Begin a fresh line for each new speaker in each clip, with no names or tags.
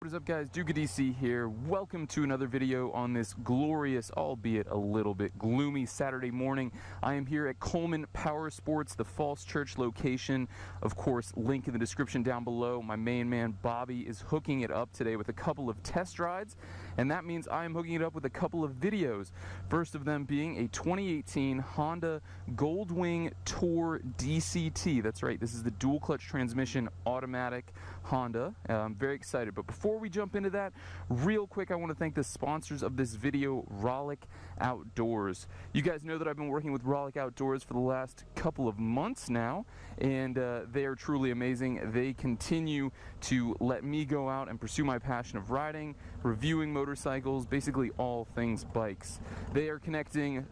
What is up, guys? DC here. Welcome to another video on this glorious, albeit a little bit gloomy Saturday morning. I am here at Coleman Power Sports, the Falls Church location. Of course, link in the description down below. My main man Bobby is hooking it up today with a couple of test rides, and that means I am hooking it up with a couple of videos. First of them being a 2018 Honda Goldwing Tour DCT. That's right, this is the dual clutch transmission automatic Honda. I'm very excited, but before we jump into that, real quick, I want to thank the sponsors of this video, Rollick Outdoors. You guys know that I've been working with Rollick Outdoors for the last couple of months now, and they are truly amazing. They continue to let me go out and pursue my passion of riding, reviewing motorcycles, basically all things bikes. They are connecting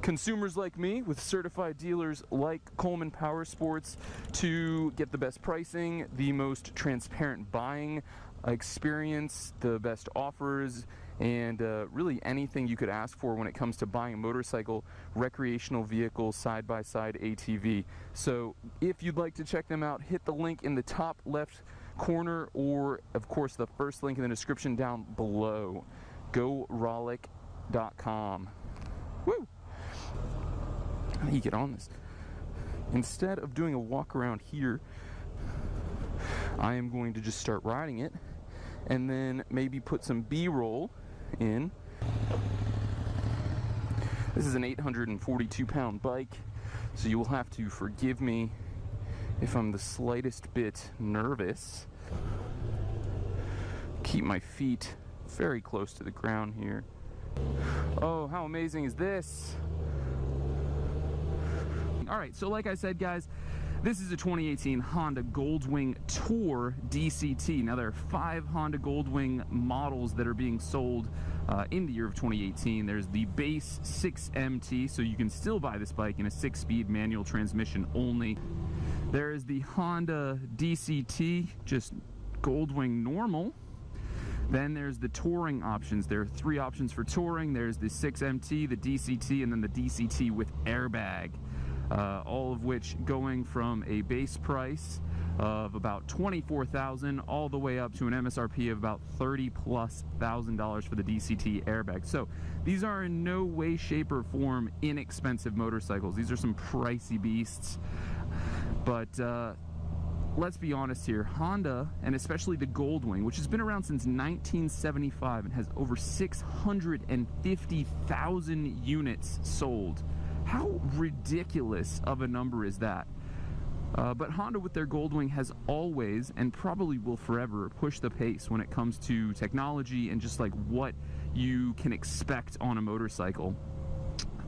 consumers like me with certified dealers like Coleman Power Sports to get the best pricing, the most transparent buying experience, the best offers, and really anything you could ask for when it comes to buying a motorcycle, recreational vehicle, side-by-side ATV. So if you'd like to check them out, hit the link in the top left corner, or of course the first link in the description down below. GoRollick.com. Woo! How do you get on this? Instead of doing a walk around here, I am going to just start riding it and then maybe put some B-roll in. This is an 842-pound bike, so you will have to forgive me if I'm the slightest bit nervous. Keep my feet very close to the ground here. Oh, how amazing is this? Alright, so like I said, guys, this is a 2018 Honda Goldwing Tour DCT. Now, there are 5 Honda Goldwing models that are being sold in the year of 2018. There's the base 6MT, so you can still buy this bike in a 6-speed manual transmission only. There is the Honda DCT, just Goldwing normal. Then there's the touring options. There are 3 options for touring. There's the 6MT, the DCT, and then the DCT with airbag. All of which going from a base price of about $24,000 all the way up to an MSRP of about $30,000+ for the DCT airbag. So these are in no way, shape, or form inexpensive motorcycles. These are some pricey beasts. But let's be honest here, Honda, and especially the Goldwing, which has been around since 1975 and has over 650,000 units sold. How ridiculous of a number is that? But Honda with their Goldwing has always, and probably will forever, push the pace when it comes to technology and just like what you can expect on a motorcycle.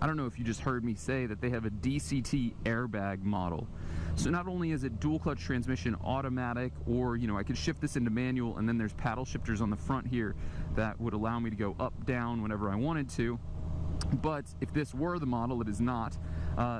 I don't know if you just heard me say that they have a DCT airbag model. So not only is it dual clutch transmission automatic, or I could shift this into manual, and then there's paddle shifters on the front here that would allow me to go up, down whenever I wanted to. But if this were the model, it is not.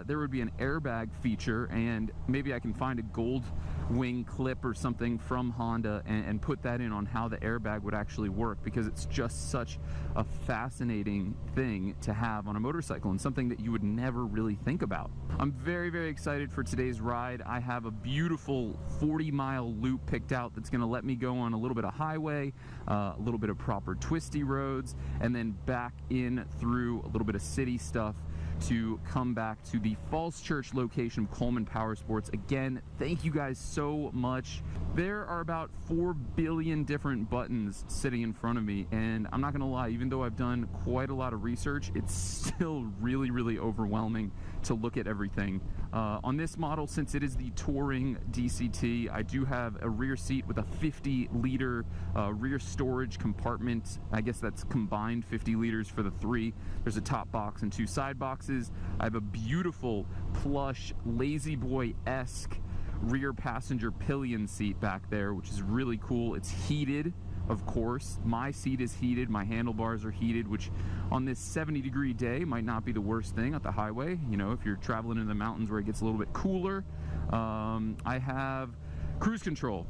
There would be an airbag feature, and maybe I can find a Goldwing clip or something from Honda and put that in on how the airbag would actually work, because it's just such a fascinating thing to have on a motorcycle and something that you would never really think about. I'm very, very excited for today's ride. I have a beautiful 40-mile loop picked out that's going to let me go on a little bit of highway, a little bit of proper twisty roads, and then back in through a little bit of city stuff to come back to the Falls Church location of Coleman Power Sports. Again, thank you guys so much. There are about 4 billion different buttons sitting in front of me, and I'm not gonna lie, even though I've done quite a lot of research, it's still really, really overwhelming to look at everything. On this model, since it is the touring DCT, I do have a rear seat with a 50-liter rear storage compartment. I guess that's combined 50 liters for the 3. There's a top box and 2 side boxes. I have a beautiful plush lazy boy-esque rear passenger pillion seat back there, which is really cool. It's heated, of course. My seat is heated, my handlebars are heated, which on this 70-degree day might not be the worst thing at the highway, if you're traveling in the mountains where it gets a little bit cooler. I have cruise control,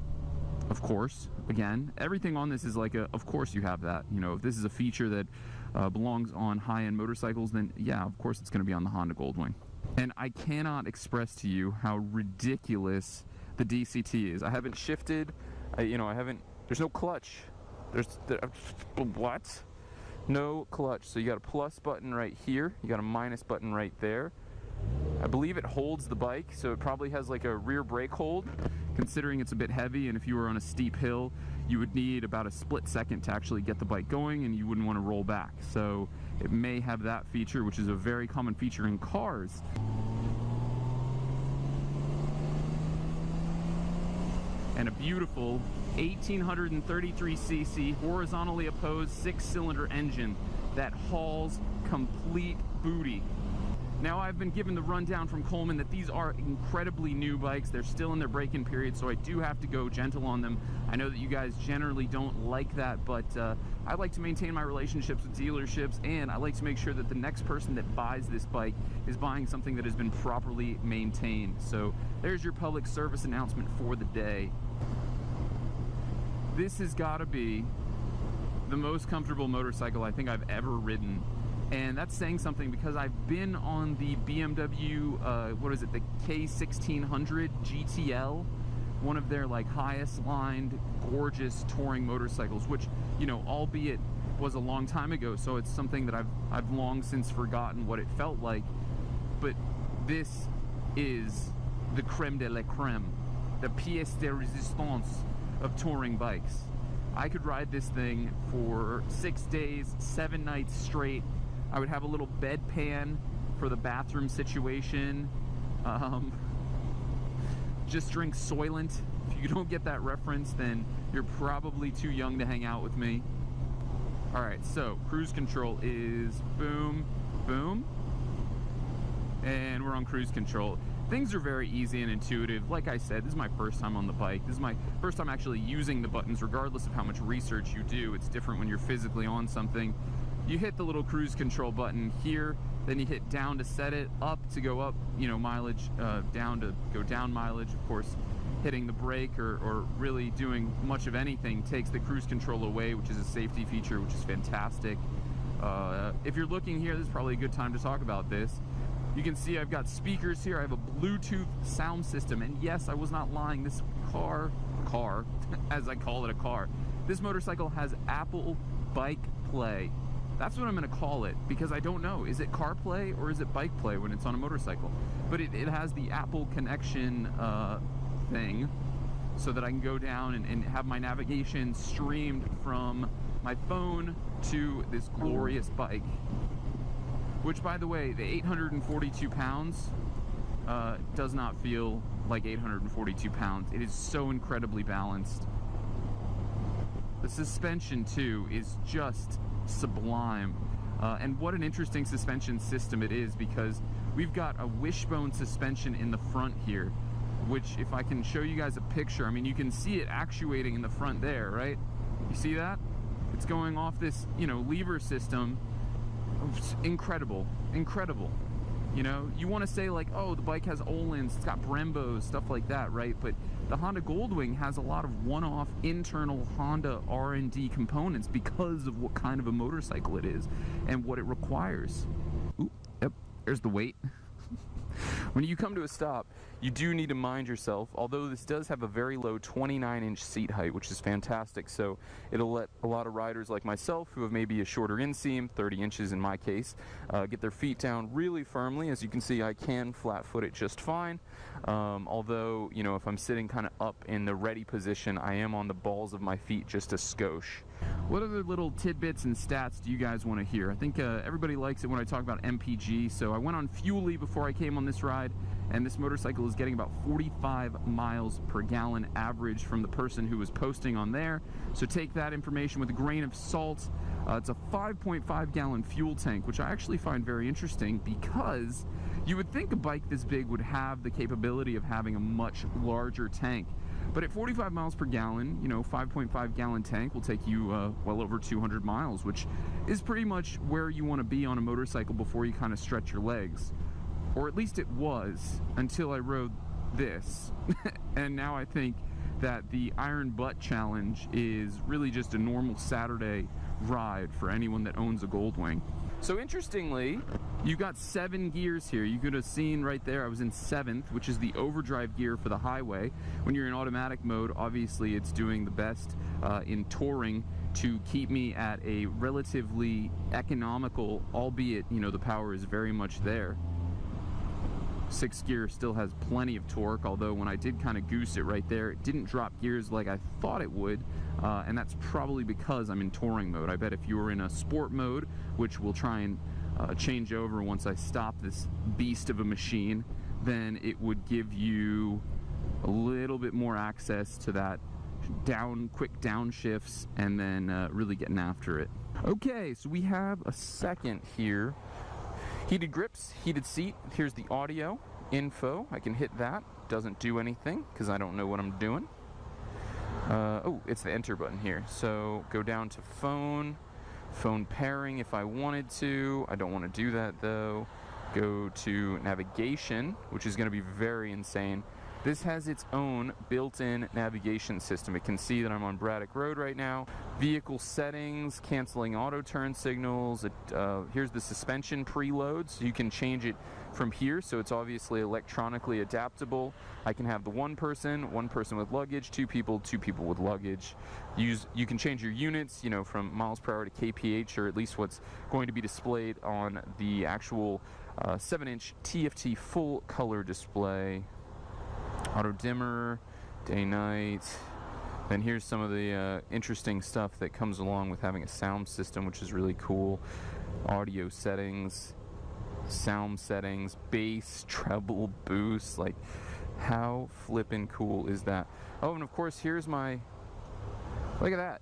of course. Again, everything on this is like of course you have that. If this is a feature that belongs on high-end motorcycles, then yeah, of course it's going to be on the Honda Goldwing. And I cannot express to you how ridiculous the DCT is. I haven't shifted, there's no clutch what? No clutch. So you got a plus button right here. You got a minus button right there. I believe it holds the bike, so it probably has like a rear brake hold, considering it's a bit heavy, and if you were on a steep hill, you would need about a split second to actually get the bike going, and you wouldn't want to roll back. So it may have that feature, which is a very common feature in cars. And a beautiful 1833cc horizontally opposed 6-cylinder engine that hauls complete booty. Now, I've been given the rundown from Coleman that these are incredibly new bikes. They're still in their break-in period, so I do have to go gentle on them. I know that you guys generally don't like that, but I like to maintain my relationships with dealerships, and I like to make sure that the next person that buys this bike is buying something that has been properly maintained. So there's your public service announcement for the day. This has got to be the most comfortable motorcycle I think I've ever ridden. And that's saying something, because I've been on the BMW, what is it, the K1600 GTL, one of their like highest lined, gorgeous touring motorcycles, which, you know, albeit was a long time ago, so it's something that I've long since forgotten what it felt like. But this is the creme de la creme, the pièce de résistance of touring bikes. I could ride this thing for 6 days, 7 nights straight. I would have a little bedpan for the bathroom situation. Just drink Soylent. If you don't get that reference, then you're probably too young to hang out with me. Alright, so cruise control is boom, boom. And we're on cruise control. Things are very easy and intuitive. Like I said, this is my first time on the bike. This is my first time actually using the buttons, regardless of how much research you do. It's different when you're physically on something. You hit the little cruise control button here, then you hit down to set it, up to go up, you know, mileage, down to go down mileage. Of course, hitting the brake or really doing much of anything takes the cruise control away, which is a safety feature, which is fantastic. If you're looking here, this is probably a good time to talk about this. You can see I've got speakers here. I have a Bluetooth sound system, and yes, I was not lying. This car, as I call it, a car. This motorcycle has Apple Bike Play. That's what I'm going to call it, because I don't know. Is it CarPlay or is it Bike Play when it's on a motorcycle? But it has the Apple connection thing, so that I can go down and have my navigation streamed from my phone to this glorious bike. Which, by the way, the 842 pounds does not feel like 842 pounds. It is so incredibly balanced. The suspension, too, is just sublime. And what an interesting suspension system it is, because we've got a wishbone suspension in the front here, which, if I can show you guys a picture, I mean, you can see it actuating in the front there, right? You see that? It's going off this, you know, lever system. Incredible, incredible. You know, you want to say like, oh, the bike has Öhlins, it's got Brembos, stuff like that, right? But the Honda Goldwing has a lot of one-off internal Honda R&D components because of what kind of a motorcycle it is and what it requires. Ooh, yep, there's the weight. When you come to a stop, you do need to mind yourself, although this does have a very low 29-inch seat height, which is fantastic, so it'll let a lot of riders like myself, who have maybe a shorter inseam, 30 inches in my case, get their feet down really firmly. As you can see, I can flat-foot it just fine, although, you know, if I'm sitting kind of up in the ready position, I am on the balls of my feet just a skosh. What other little tidbits and stats do you guys want to hear? I think everybody likes it when I talk about MPG, so I went on Fuely before I came on this ride, and this motorcycle is getting about 45 miles per gallon average from the person who was posting on there, so take that information with a grain of salt. It's a 5.5 gallon fuel tank, which I actually find very interesting, because you would think a bike this big would have the capability of having a much larger tank. But at 45 miles per gallon, you know, 5.5 gallon tank will take you well over 200 miles, which is pretty much where you want to be on a motorcycle before you kind of stretch your legs. Or at least it was, until I rode this. And now I think that the Iron Butt Challenge is really just a normal Saturday ride for anyone that owns a Goldwing. So interestingly, you got 7 gears here. You could have seen right there I was in 7th, which is the overdrive gear for the highway. When you're in automatic mode, obviously it's doing the best in touring to keep me at a relatively economical, albeit, you know, the power is very much there. 6th gear still has plenty of torque, although when I did kind of goose it right there, it didn't drop gears like I thought it would, and that's probably because I'm in touring mode. I bet if you were in a sport mode, which we'll try and change over once I stop this beast of a machine, then it would give you a little bit more access to that quick downshifts, and then really getting after it. Okay, so we have a second here. Heated grips, heated seat. Here's the audio info. I can hit that. Doesn't do anything because I don't know what I'm doing. Oh, it's the enter button here. So go down to phone pairing if I wanted to. I don't want to do that though. Go to navigation, which is going to be very insane. This has its own built-in navigation system. It can see that I'm on Braddock Road right now. Vehicle settings, canceling auto turn signals. Here's the suspension preload, so you can change it from here, so it's obviously electronically adaptable. I can have the one person with luggage, two people with luggage. You can change your units, you know, from miles per hour to kph, or at least what's going to be displayed on the actual 7-inch TFT full color display. Auto dimmer, day, night. Then here's some of the interesting stuff that comes along with having a sound system, which is really cool. Audio settings, sound settings, bass, treble, boost. Like, how flippin' cool is that? Oh, and of course, here's my... Look at that.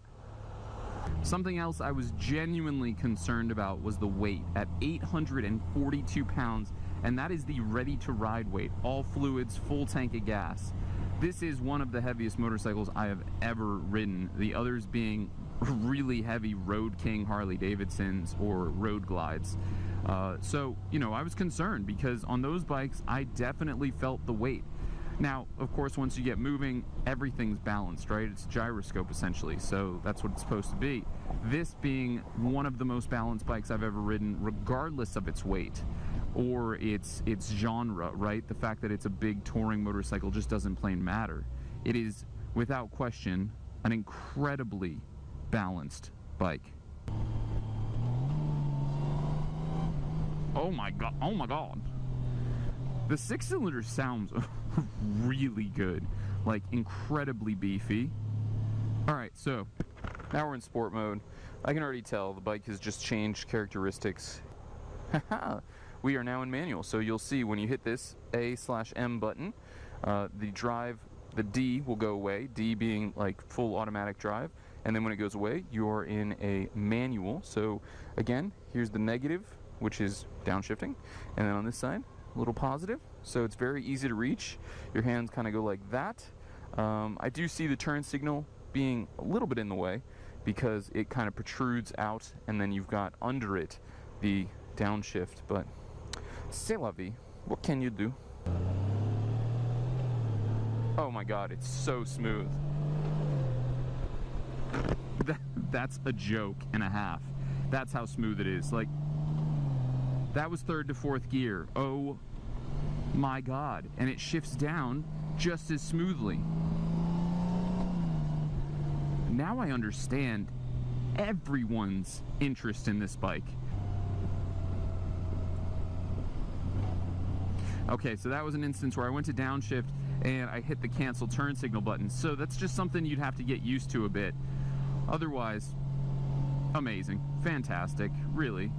Something else I was genuinely concerned about was the weight at 842 pounds. And that is the ready-to-ride weight, all fluids, full tank of gas. This is one of the heaviest motorcycles I have ever ridden, the others being really heavy Road King Harley Davidsons or Road Glides. So, you know, I was concerned because on those bikes, I definitely felt the weight. Now, of course, once you get moving, everything's balanced, right? It's a gyroscope, essentially, so that's what it's supposed to be. This being one of the most balanced bikes I've ever ridden, regardless of its weight or its genre, right? The fact that it's a big touring motorcycle just doesn't plain matter. It is, without question, an incredibly balanced bike. Oh my god, oh my god. The 6-cylinder sounds really good, like incredibly beefy. Alright, so now we're in sport mode. I can already tell the bike has just changed characteristics. Haha. We are now in manual, so you'll see when you hit this A/M button, the D will go away, D being like full automatic drive, and then when it goes away, you're in a manual. So again, here's the negative, which is downshifting, and then on this side, a little positive, so it's very easy to reach. Your hands kind of go like that. I do see the turn signal being a little bit in the way because it kind of protrudes out, and then you've got under it the downshift, but c'est la vie. What can you do? Oh my god, it's so smooth. That's a joke and a half. That's how smooth it is. Like, that was 3rd to 4th gear. Oh my god. And it shifts down just as smoothly. Now I understand everyone's interest in this bike. Okay, so that was an instance where I went to downshift and I hit the cancel turn signal button. So that's just something you'd have to get used to a bit. Otherwise, amazing. Fantastic. Really.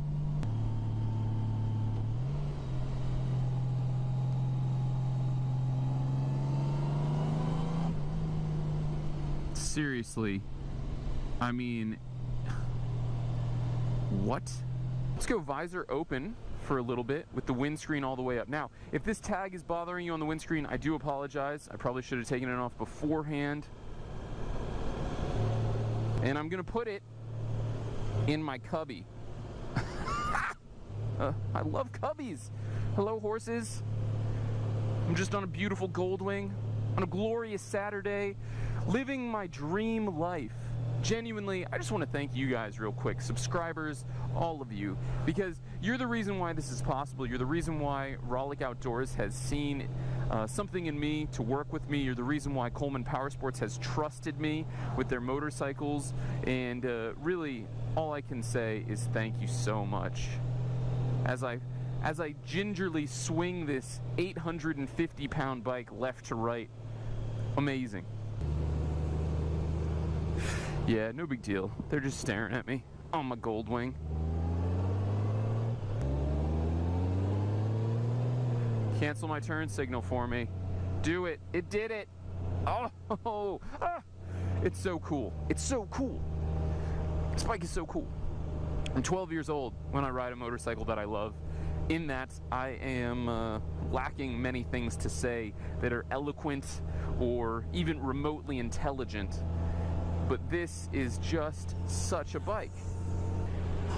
Seriously. I mean, what? Let's go visor open for a little bit with the windscreen all the way up. Now, if this tag is bothering you on the windscreen, I do apologize. I probably should have taken it off beforehand. And I'm gonna put it in my cubby. I love cubbies. Hello, horses. I'm just on a beautiful Goldwing on a glorious Saturday, living my dream life. genuinely, I just want to thank you guys real quick, subscribers, all of you, because you're the reason why this is possible. You're the reason why Rollick Outdoors has seen something in me to work with me. You're the reason why Coleman Powersports has trusted me with their motorcycles, and really all I can say is thank you so much. As I gingerly swing this 850-pound bike left to right, amazing. Yeah, no big deal. They're just staring at me on my Goldwing. Cancel my turn signal for me. Do it. It did it. Oh, ah. It's so cool. It's so cool. This bike is so cool. I'm 12 years old when I ride a motorcycle that I love. In that, I am lacking many things to say that are eloquent or even remotely intelligent. But this is just such a bike.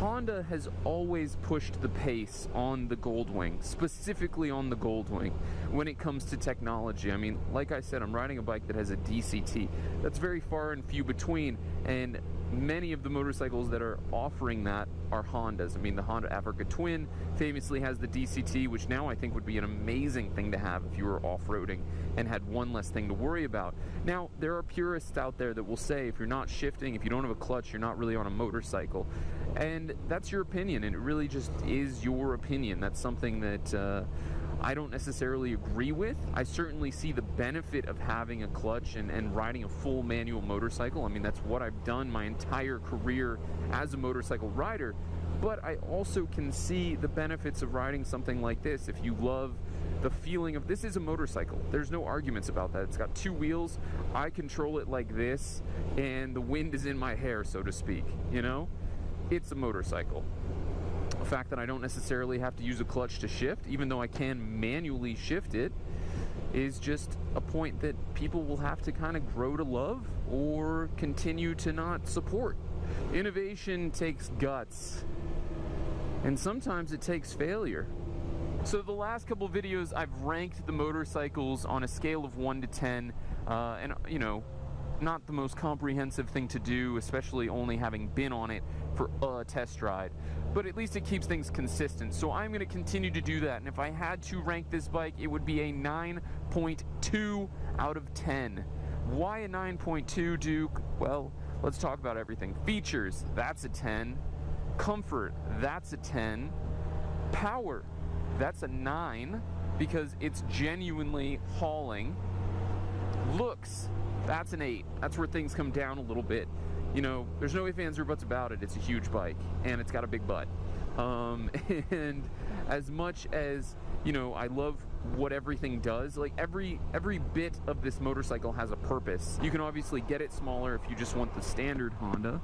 Honda has always pushed the pace on the Goldwing, specifically on the Goldwing, when it comes to technology. I mean, like I said, I'm riding a bike that has a DCT. That's very far and few between, and many of the motorcycles that are offering that are Hondas. I mean, the Honda Africa Twin famously has the DCT, which now I think would be an amazing thing to have if you were off-roading and had one less thing to worry about. Now, there are purists out there that will say if you're not shifting, if you don't have a clutch, you're not really on a motorcycle. And that's your opinion, and it really just is your opinion. That's something that I don't necessarily agree with. I certainly see the benefit of having a clutch and riding a full manual motorcycle. I mean, that's what I've done my entire career as a motorcycle rider. But I also can see the benefits of riding something like this. If you love the feeling of, this is a motorcycle. There's no arguments about that. It's got two wheels. I control it like this, and the wind is in my hair, so to speak, you know? It's a motorcycle. The fact that I don't necessarily have to use a clutch to shift, even though I can manually shift it, is just a point that people will have to kind of grow to love or continue to not support. Innovation takes guts, and sometimes it takes failure. So the last couple videos, I've ranked the motorcycles on a scale of 1 to 10, and you know, not the most comprehensive thing to do, especially only having been on it for a test ride, but at least it keeps things consistent. So I'm going to continue to do that, and if I had to rank this bike, it would be a 9.2 out of 10. Why a 9.2, Duke? Well, let's talk about everything. Features, that's a 10. Comfort, that's a 10. Power, that's a 9, because it's genuinely hauling. Looks, that's an 8. That's where things come down a little bit. You know, there's no ifs, ands, or buts about it. It's a huge bike, and it's got a big butt. And as much as, you know, I love what everything does, like every bit of this motorcycle has a purpose. You can obviously get it smaller if you just want the standard Honda,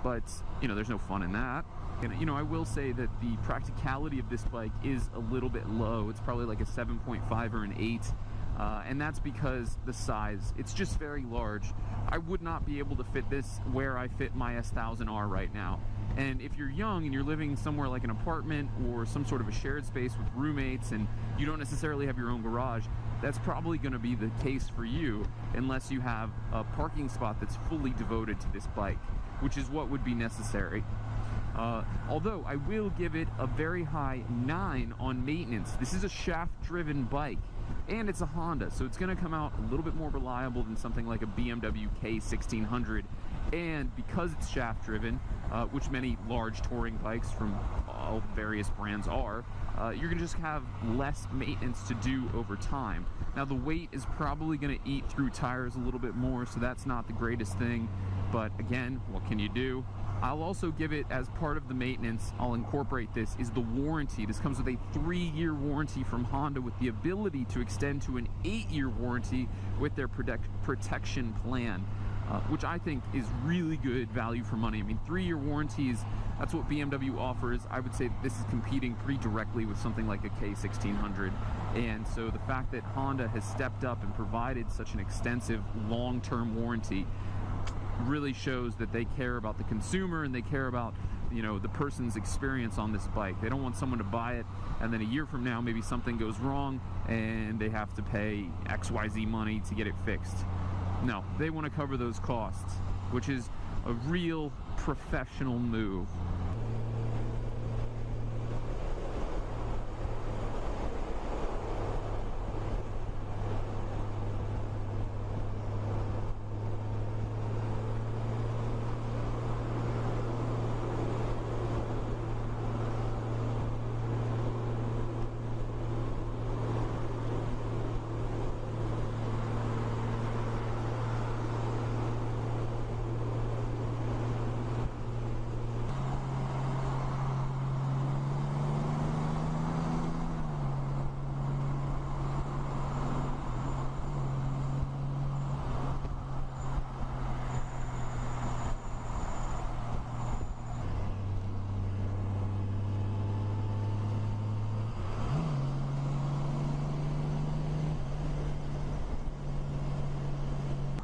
but, you know, there's no fun in that. And, you know, I will say that the practicality of this bike is a little bit low. It's probably like a 7.5 or an 8. And that's because the size, it's just very large. I would not be able to fit this where I fit my S1000R right now. And if you're young and you're living somewhere like an apartment or some sort of a shared space with roommates and you don't necessarily have your own garage, that's probably going to be the case for you unless you have a parking spot that's fully devoted to this bike, which is what would be necessary. Although I will give it a very high 9 on maintenance. This is a shaft-driven bike, and it's a Honda, so it's going to come out a little bit more reliable than something like a BMW K1600. And because it's shaft-driven, which many large touring bikes from all various brands are, you're going to just have less maintenance to do over time. Now, the weight is probably going to eat through tires a little bit more, so that's not the greatest thing. But again, what can you do? I'll also give it, as part of the maintenance, I'll incorporate this, is the warranty. This comes with a 3-year warranty from Honda with the ability to extend to an 8-year warranty with their protection plan, which I think is really good value for money. I mean, 3-year warranties, that's what BMW offers. I would say this is competing pretty directly with something like a K1600. And so the fact that Honda has stepped up and provided such an extensive long-term warranty really shows that they care about the consumer and they care about, you know, the person's experience on this bike. They don't want someone to buy it and then a year from now maybe something goes wrong and they have to pay XYZ money to get it fixed. No, they want to cover those costs, which is A real professional move.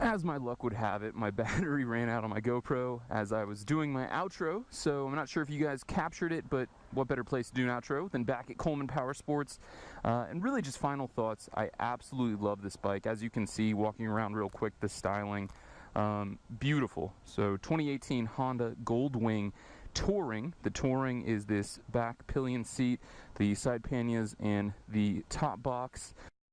As my luck would have it, my battery ran out on my GoPro as I was doing my outro, so I'm not sure if you guys captured it, but what better place to do an outro than back at Coleman Power Sports. And really just final thoughts, I absolutely love this bike. As you can see, walking around real quick, the styling, beautiful. So 2018 Honda Goldwing Touring. The Touring is this back pillion seat, the side panniers, and the top box.